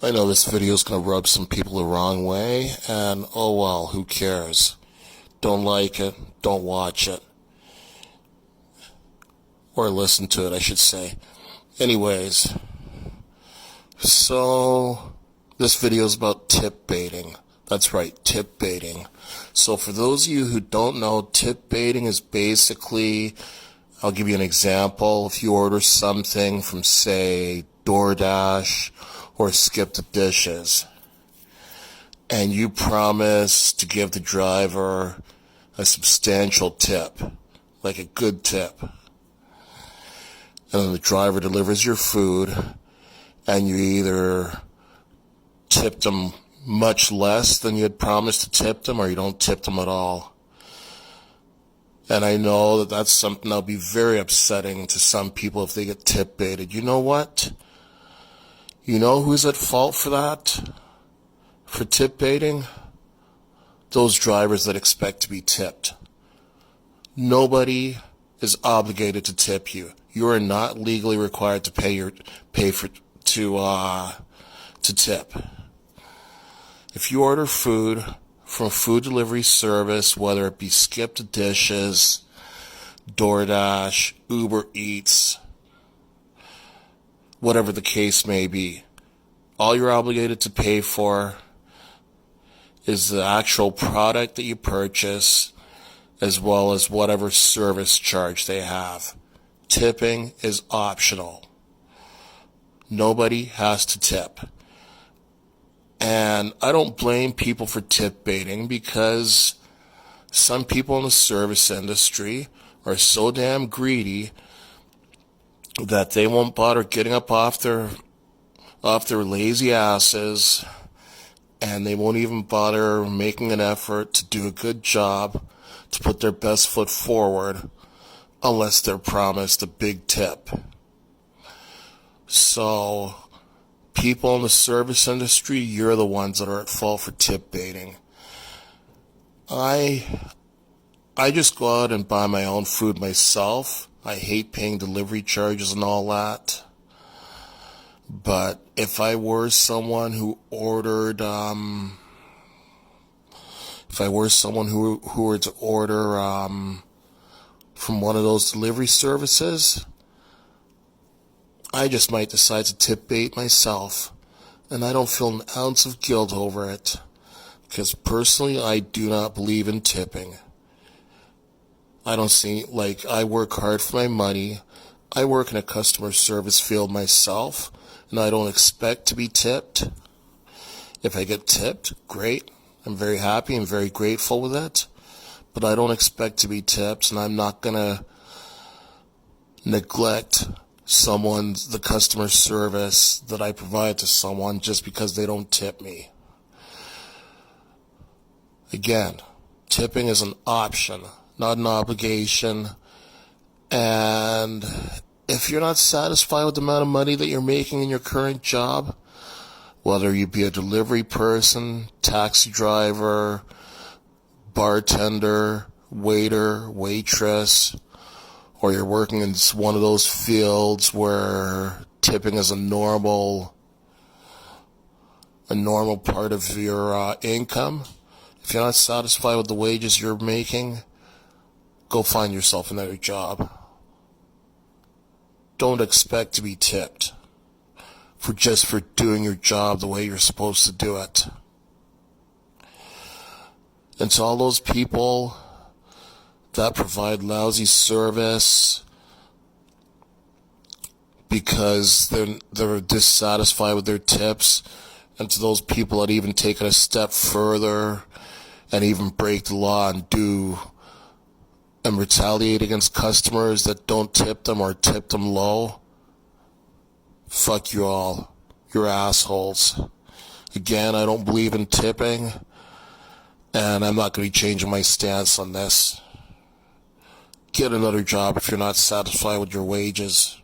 I know this video is going to rub some people the wrong way, and oh well, who cares? Don't like it, don't watch it. Or listen to it, I should say. Anyways, so this video is about tip baiting. That's right, tip baiting. So for those of you who don't know, tip baiting is basically, I'll give you an example. If you order something from, say, DoorDash or Skip the Dishes, and you promise to give the driver a substantial tip, like a good tip, and then the driver delivers your food, and you either tipped them much less than you had promised to tip them, or you don't tip them at all. And I know that that's something that'll be very upsetting to some people if they get tip baited. You know what? You know who's at fault for that? For tip baiting? Those drivers that expect to be tipped. Nobody is obligated to tip you. You are not legally required to to tip. If you order food from a food delivery service, whether it be Skip the Dishes, DoorDash, Uber Eats, whatever the case may be, all you're obligated to pay for is the actual product that you purchase, as well as whatever service charge they have. Tipping is optional. Nobody has to tip. And I don't blame people for tip baiting, because some people in the service industry are so damn greedy that they won't bother getting up off their lazy asses, and they won't even bother making an effort to do a good job, to put their best foot forward, unless they're promised a big tip. So people in the service industry, you're the ones that are at fault for tip baiting. I just go out and buy my own food myself. I hate paying delivery charges and all that. But if I were someone who ordered, were to order from one of those delivery services, I just might decide to tip bait myself, and I don't feel an ounce of guilt over it, because personally I do not believe in tipping. I work hard for my money. I work in a customer service field myself, and I don't expect to be tipped. If I get tipped, great. I'm very happy and very grateful with it, but I don't expect to be tipped, and I'm not going to neglect the customer service that I provide to someone just because they don't tip me. Again, tipping is an option, not an obligation. And if you're not satisfied with the amount of money that you're making in your current job, whether you be a delivery person, taxi driver, bartender, waiter, waitress, or you're working in one of those fields where tipping is a normal part of your income, if you're not satisfied with the wages you're making, go find yourself another job. Don't expect to be tipped for doing your job the way you're supposed to do it. And to all those people that provide lousy service because they're dissatisfied with their tips, and to those people that even take it a step further and even break the law and retaliate against customers that don't tip them or tip them low, fuck you all. You're assholes. Again, I don't believe in tipping, and I'm not going to be changing my stance on this. Get another job if you're not satisfied with your wages.